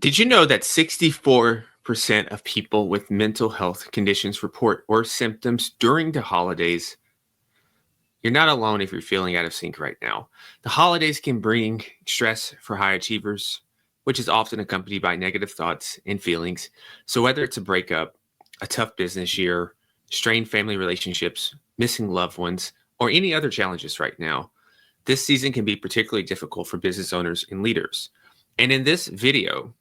Did you know that 64% of people with mental health conditions report worse symptoms during the holidays? You're not alone if you're feeling out of sync right now. The holidays can bring stress for high achievers, which is often accompanied by negative thoughts and feelings. So, whether it's a breakup, a tough business year, strained family relationships, missing loved ones, or any other challenges right now, this season can be particularly difficult for business owners and leaders. And in this video,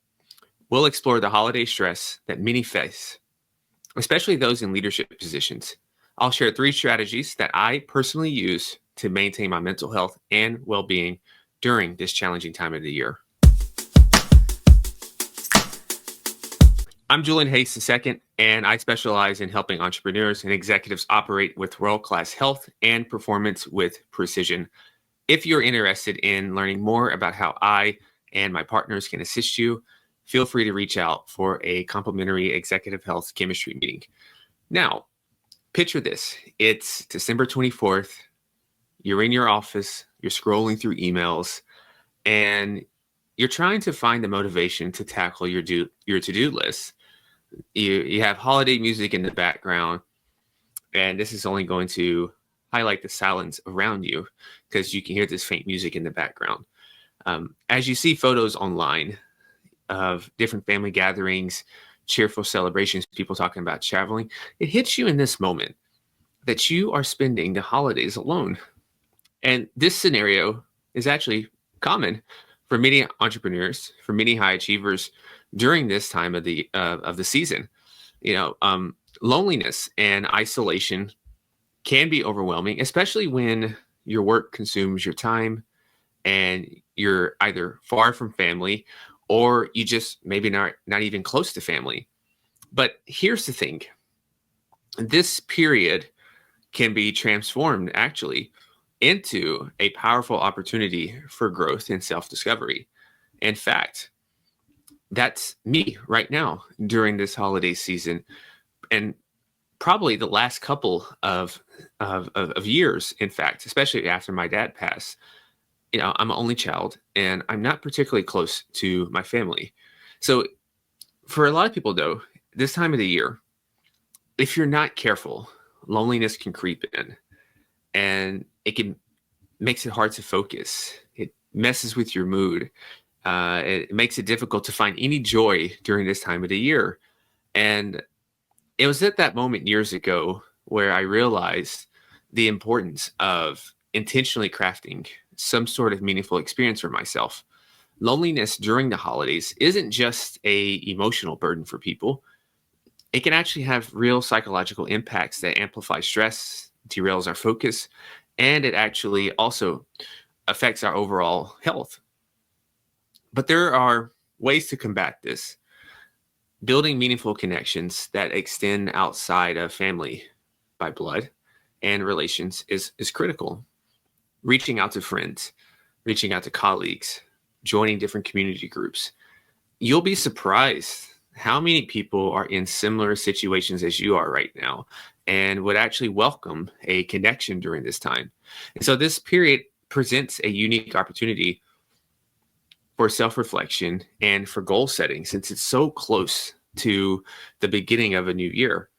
we'll explore the holiday stress that many face, especially those in leadership positions. I'll share three strategies that I personally use to maintain my mental health and well being during this challenging time of the year. I'm Julian Hayes II, and I specialize in helping entrepreneurs and executives operate with world class health and performance with precision. If you're interested in learning more about how I and my partners can assist you, feel free to reach out for a complimentary executive health chemistry meeting. Now, picture this. It's December 24th. You're in your office, you're scrolling through emails, and you're trying to find the motivation to tackle your to-do list. You have holiday music in the background, and this is only going to highlight the silence around you because you can hear this faint music in the background. As you see photos online of different family gatherings, cheerful celebrations, people talking about traveling, it hits you in this moment that you are spending the holidays alone. And this scenario is actually common for many entrepreneurs, for many high achievers during this time of the season. Loneliness and isolation can be overwhelming, especially when your work consumes your time and you're either far from family or you just maybe not even close to family. But here's the thing. This period can be transformed actually into a powerful opportunity for growth and self-discovery. In fact, that's me right now during this holiday season, and probably the last couple of years, in fact, especially after my dad passed. I'm an only child and I'm not particularly close to my family. So for a lot of people though, this time of the year, if you're not careful, loneliness can creep in and makes it hard to focus. It messes with your mood. It makes it difficult to find any joy during this time of the year. And it was at that moment years ago where I realized the importance of intentionally crafting some sort of meaningful experience for myself. Loneliness during the holidays isn't just a emotional burden for people. It can actually have real psychological impacts that amplify stress, derails our focus, and it actually also affects our overall health. But there are ways to combat this. Building meaningful connections that extend outside of family by blood and relations is critical. Reaching out to friends, reaching out to colleagues, joining different community groups. You'll be surprised how many people are in similar situations as you are right now and would actually welcome a connection during this time. And so this period presents a unique opportunity for self-reflection and for goal setting since it's so close to the beginning of a new year.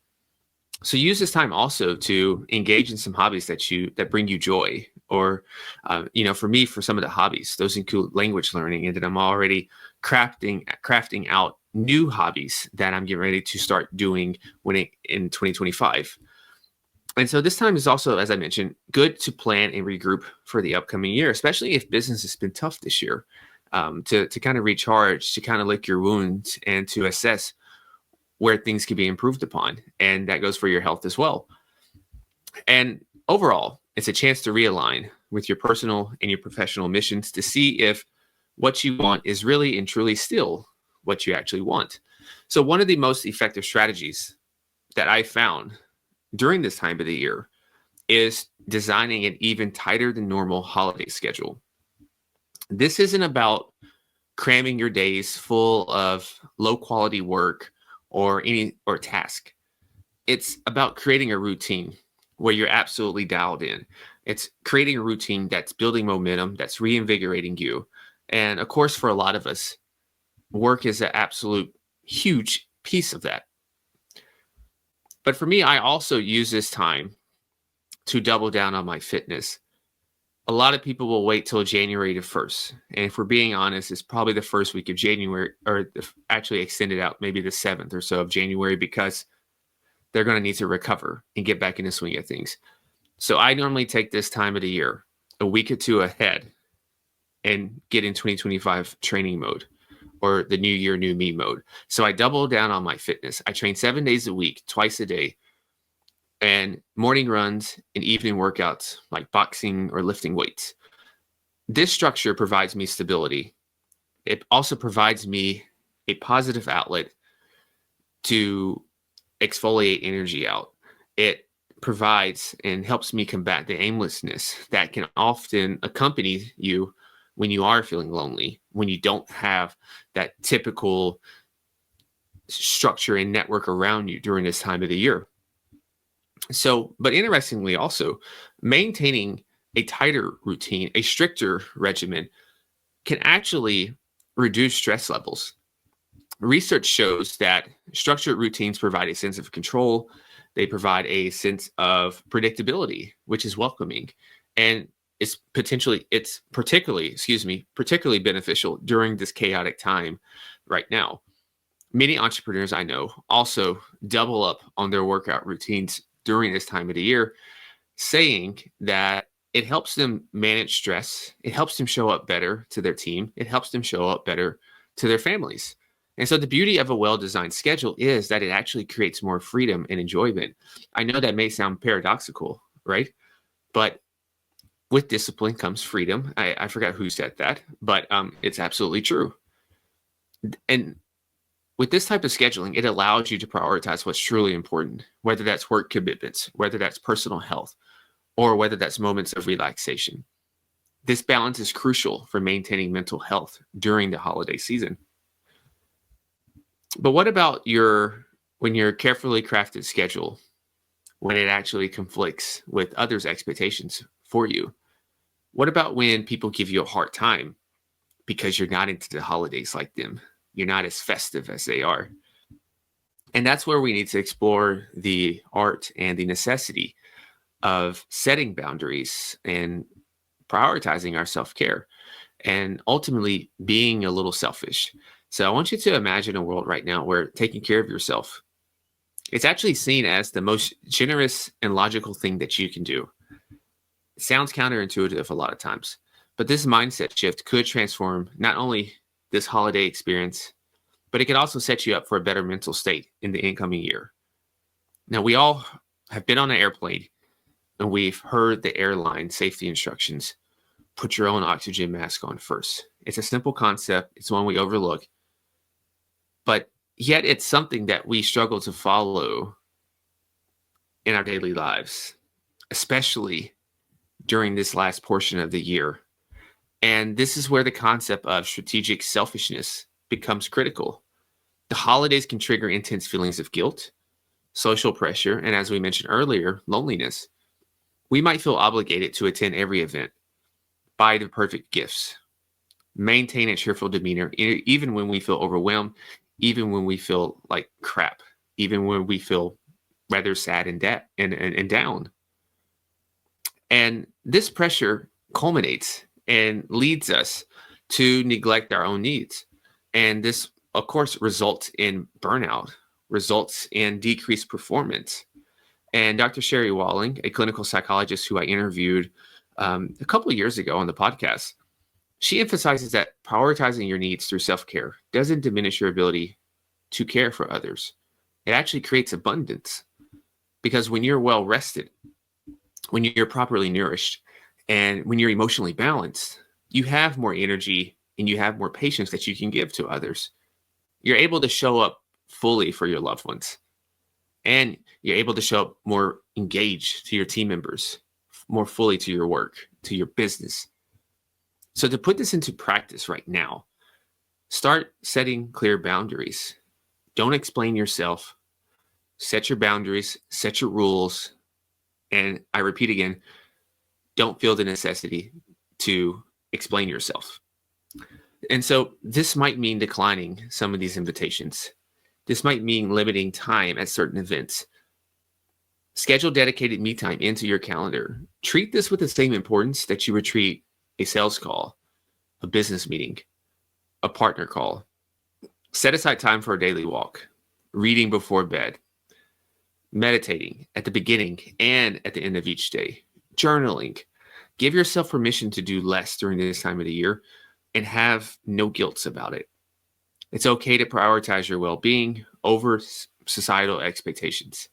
So use this time also to engage in some hobbies that bring you joy. Or, for me, for some of the hobbies, those include language learning, and that I'm already crafting out new hobbies that I'm getting ready to start doing in 2025. And so this time is also, as I mentioned, good to plan and regroup for the upcoming year, especially if business has been tough this year, to kind of recharge, to kind of lick your wounds, and to assess where things can be improved upon. And that goes for your health as well. And overall, it's a chance to realign with your personal and your professional missions to see if what you want is really and truly still what you actually want. So one of the most effective strategies that I found during this time of the year is designing an even tighter than normal holiday schedule. This isn't about cramming your days full of low quality work or task. It's about creating a routine where you're absolutely dialed in. It's creating a routine that's building momentum, that's reinvigorating you. And of course, for a lot of us, Work is an absolute huge piece of that. But for me, I also use this time to double down on my fitness. A lot of people will wait till January the 1st. And if we're being honest, it's probably the first week of January, or actually extended out maybe the 7th or so of January, because they're going to need to recover and get back in the swing of things. So I normally take this time of the year, a week or two ahead, and get in 2025 training mode, or the new year, new me mode. So I double down on my fitness. I train 7 days a week, twice a day, and morning runs and evening workouts like boxing or lifting weights. This structure provides me stability. It also provides me a positive outlet to exfoliate energy out. It provides and helps me combat the aimlessness that can often accompany you when you are feeling lonely, when you don't have that typical structure and network around you during this time of the year. So, but interestingly, also maintaining a tighter routine, a stricter regimen, can actually reduce stress levels. Research shows that structured routines provide a sense of control. They provide a sense of predictability, which is welcoming, and it's particularly beneficial during this chaotic time right now. Many entrepreneurs I know also double up on their workout routines during this time of the year, saying that it helps them manage stress. It helps them show up better to their team. It helps them show up better to their families. And so the beauty of a well-designed schedule is that it actually creates more freedom and enjoyment. I know that may sound paradoxical, right? But with discipline comes freedom. I forgot who said that, but it's absolutely true. And with this type of scheduling, it allows you to prioritize what's truly important, whether that's work commitments, whether that's personal health, or whether that's moments of relaxation. This balance is crucial for maintaining mental health during the holiday season. But what about when your carefully crafted schedule, when it actually conflicts with others' expectations for you? What about when people give you a hard time because you're not into the holidays like them? You're not as festive as they are. And that's where we need to explore the art and the necessity of setting boundaries and prioritizing our self-care, and ultimately being a little selfish. So I want you to imagine a world right now where taking care of yourself, it's actually seen as the most generous and logical thing that you can do. It sounds counterintuitive a lot of times, but this mindset shift could transform not only this holiday experience, but it could also set you up for a better mental state in the incoming year. Now, we all have been on an airplane and we've heard the airline safety instructions. Put your own oxygen mask on first. It's a simple concept. It's one we overlook, but yet it's something that we struggle to follow in our daily lives, especially during this last portion of the year. And this is where the concept of strategic selfishness becomes critical. The holidays can trigger intense feelings of guilt, social pressure, and as we mentioned earlier, loneliness. We might feel obligated to attend every event, buy the perfect gifts, maintain a cheerful demeanor, even when we feel overwhelmed, even when we feel like crap, even when we feel rather sad and down. And this pressure culminates and leads us to neglect our own needs. And this, of course, results in burnout, results in decreased performance. And Dr. Sherry Walling, a clinical psychologist who I interviewed a couple of years ago on the podcast, she emphasizes that prioritizing your needs through self-care doesn't diminish your ability to care for others. It actually creates abundance, because when you're well rested, when you're properly nourished, and when you're emotionally balanced, you have more energy and you have more patience that you can give to others. You're able to show up fully for your loved ones, and you're able to show up more engaged to your team members, more fully to your work, to your business. So to put this into practice right now, start setting clear boundaries. Don't explain yourself. Set your boundaries, set your rules. And I repeat again, don't feel the necessity to explain yourself. And so this might mean declining some of these invitations. This might mean limiting time at certain events. Schedule dedicated me time into your calendar. Treat this with the same importance that you would treat a sales call, a business meeting, a partner call. Set aside time for a daily walk, reading before bed, meditating at the beginning and at the end of each day, journaling. Give yourself permission to do less during this time of the year and have no guilt about it. It's okay to prioritize your well-being over societal expectations.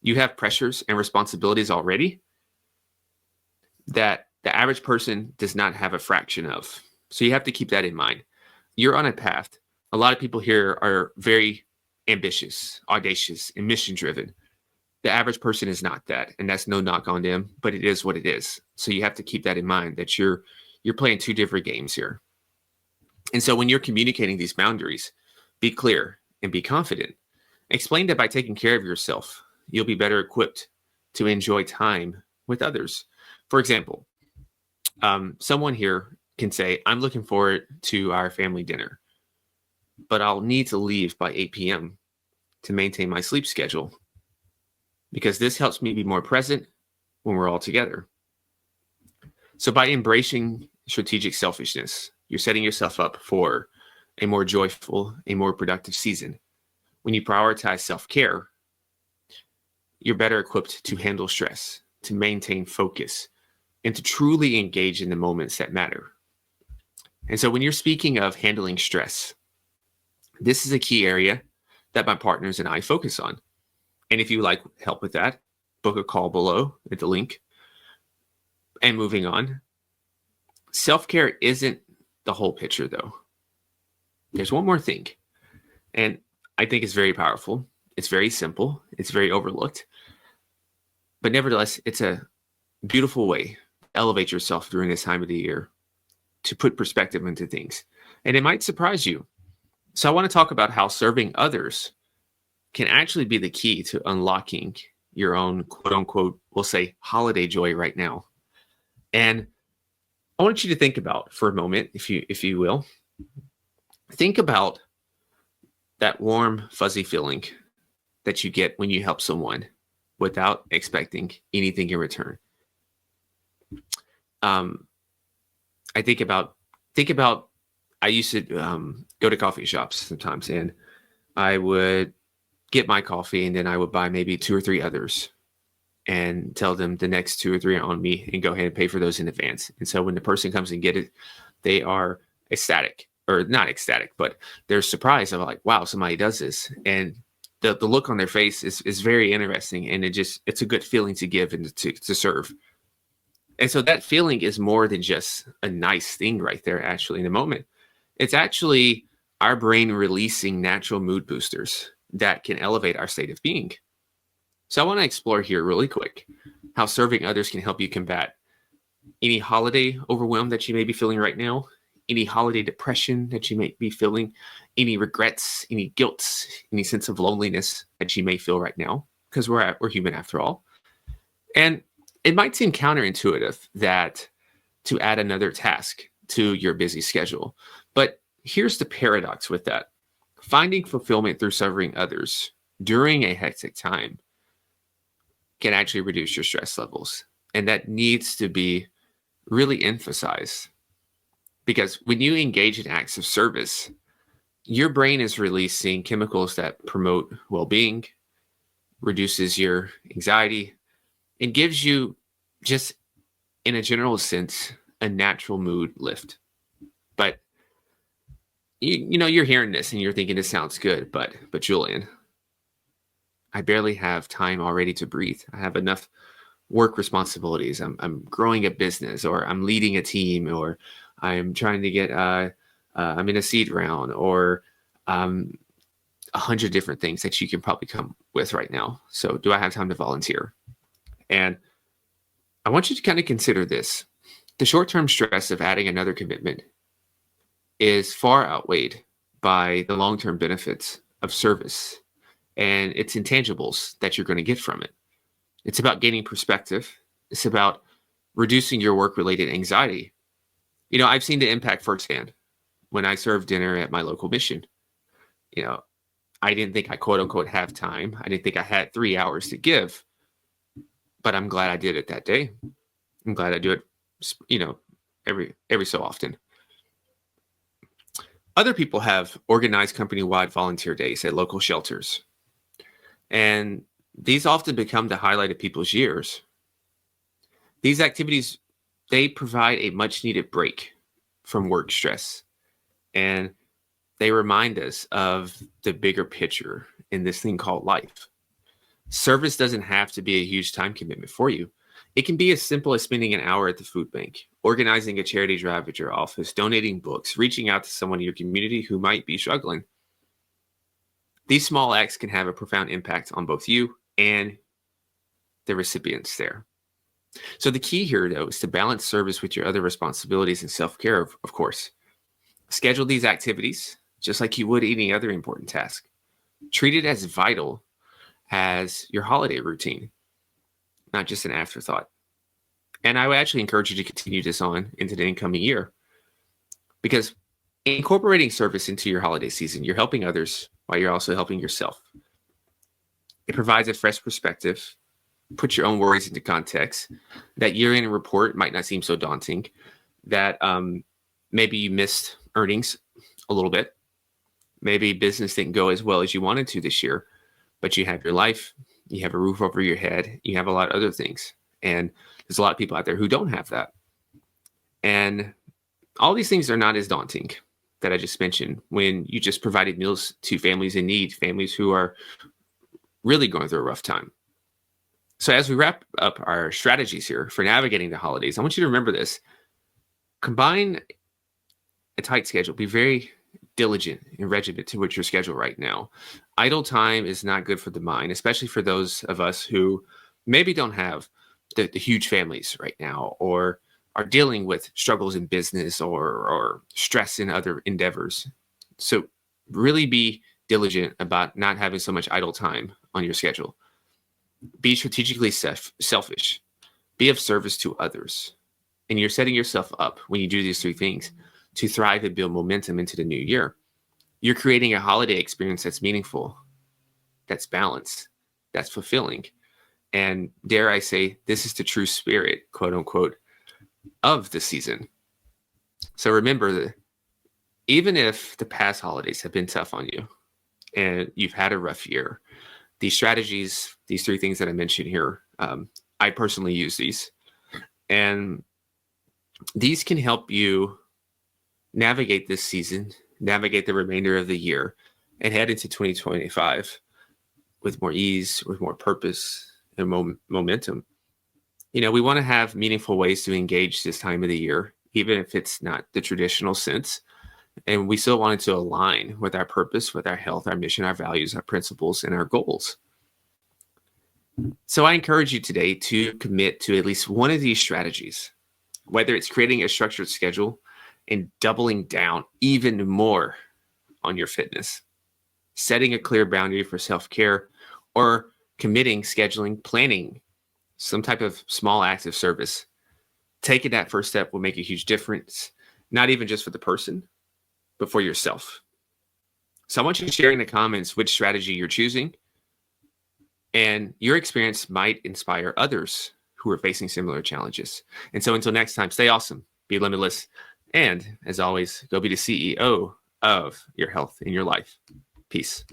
You have pressures and responsibilities already that the average person does not have a fraction of. So you have to keep that in mind. You're on a path. A lot of people here are very ambitious, audacious, and mission-driven. The average person is not that, and that's no knock on them, but it is what it is. So you have to keep that in mind, that you're playing two different games here. And so when you're communicating these boundaries, be clear and be confident. Explain that by taking care of yourself, you'll be better equipped to enjoy time with others. For example, someone here can say, I'm looking forward to our family dinner, but I'll need to leave by 8 p.m. to maintain my sleep schedule, because this helps me be more present when we're all together. So by embracing strategic selfishness, you're setting yourself up for a more joyful, a more productive season. When you prioritize self-care, you're better equipped to handle stress, to maintain focus, and to truly engage in the moments that matter. And so when you're speaking of handling stress, this is a key area that my partners and I focus on. And if you like help with that, book a call below at the link. And moving on, self-care isn't the whole picture, though. There's one more thing, and I think it's very powerful. It's very simple. It's very overlooked. But nevertheless, it's a beautiful way to elevate yourself during this time of the year, to put perspective into things. And it might surprise you. So I want to talk about how serving others can actually be the key to unlocking your own, quote unquote, we'll say, holiday joy right now. And I want you to think about for a moment, if you will, think about that warm, fuzzy feeling that you get when you help someone without expecting anything in return. I think about, I used to go to coffee shops sometimes, and I would get my coffee, and then I would buy maybe 2 or 3 others and tell them the next 2 or 3 are on me, and go ahead and pay for those in advance. And so when the person comes and get it, they are ecstatic, or not ecstatic, but they're surprised. I'm like, wow, somebody does this. And the look on their face is very interesting. And it's a good feeling to give and to serve. And so that feeling is more than just a nice thing right there, actually, in the moment. It's actually our brain releasing natural mood boosters that can elevate our state of being. So I want to explore here really quick how serving others can help you combat any holiday overwhelm that you may be feeling right now, any holiday depression that you may be feeling, any regrets, any guilt, any sense of loneliness that you may feel right now, because we're human after all. And it might seem counterintuitive that to add another task to your busy schedule, but here's the paradox with that. Finding fulfillment through serving others during a hectic time can actually reduce your stress levels. And that needs to be really emphasized, because when you engage in acts of service, your brain is releasing chemicals that promote well-being, reduces your anxiety, and gives you, just in a general sense, a natural mood lift. But you know, you're hearing this and you're thinking this sounds good, but Julian, I barely have time already to breathe. I have enough work responsibilities. I'm growing a business, or I'm leading a team, or I'm trying to get I'm in a seed round, or 100 different things that you can probably come with right now. So do I have time to volunteer? And I want you to kind of consider this. The short-term stress of adding another commitment is far outweighed by the long-term benefits of service and its intangibles that you're going to get from it. It's about gaining perspective. It's about reducing your work-related anxiety. You know, I've seen the impact firsthand. when I served dinner at my local mission. You know, I didn't think I quote unquote have time. I didn't think I had 3 hours to give, but I'm glad I did it that day. I'm glad I do it, every so often. Other people have organized company-wide volunteer days at local shelters. And these often become the highlight of people's years. These activities, they provide a much needed break from work stress. And they remind us of the bigger picture in this thing called life. Service doesn't have to be a huge time commitment for you. It can be as simple as spending an hour at the food bank, organizing a charity drive at your office, donating books, reaching out to someone in your community who might be struggling. These small acts can have a profound impact on both you and the recipients there. So the key here, though, is to balance service with your other responsibilities and self-care, of course. Schedule these activities just like you would any other important task. Treat it as vital as your holiday routine, not just an afterthought. And I would actually encourage you to continue this on into the incoming year, because incorporating service into your holiday season, you're helping others while you're also helping yourself. It provides a fresh perspective, puts your own worries into context. That year-end report might not seem so daunting, that maybe you missed earnings a little bit. Maybe business didn't go as well as you wanted to this year, but you have your life, you have a roof over your head, you have a lot of other things. And there's a lot of people out there who don't have that. And all these things are not as daunting that I just mentioned when you just provided meals to families in need, families who are really going through a rough time. So as we wrap up our strategies here for navigating the holidays, I want you to remember this. Combine a tight schedule. Be very diligent and regimented with your schedule right now. Idle time is not good for the mind, especially for those of us who maybe don't have the huge families right now, or are dealing with struggles in business or stress in other endeavors. So really be diligent about not having so much idle time on your schedule. Be strategically selfish. Be of service to others. And you're setting yourself up when you do these three things to thrive and build momentum into the new year. You're creating a holiday experience that's meaningful, that's balanced, that's fulfilling. And dare I say, this is the true spirit, quote unquote, of the season. So remember that even if the past holidays have been tough on you and you've had a rough year, these strategies, these three things that I mentioned here, I personally use these. And these can help you navigate this season, navigate the remainder of the year, and head into 2025 with more ease, with more purpose and momentum. You know, we want to have meaningful ways to engage this time of the year, even if it's not the traditional sense. And we still want it to align with our purpose, with our health, our mission, our values, our principles, and our goals. So I encourage you today to commit to at least one of these strategies, whether it's creating a structured schedule and doubling down even more on your fitness, setting a clear boundary for self-care, or committing, scheduling, planning some type of small acts of service. Taking that first step will make a huge difference, not even just for the person, but for yourself. So I want you to share in the comments which strategy you're choosing, and your experience might inspire others who are facing similar challenges. And so until next time, stay awesome, be limitless, and as always, go be the CEO of your health in your life. Peace.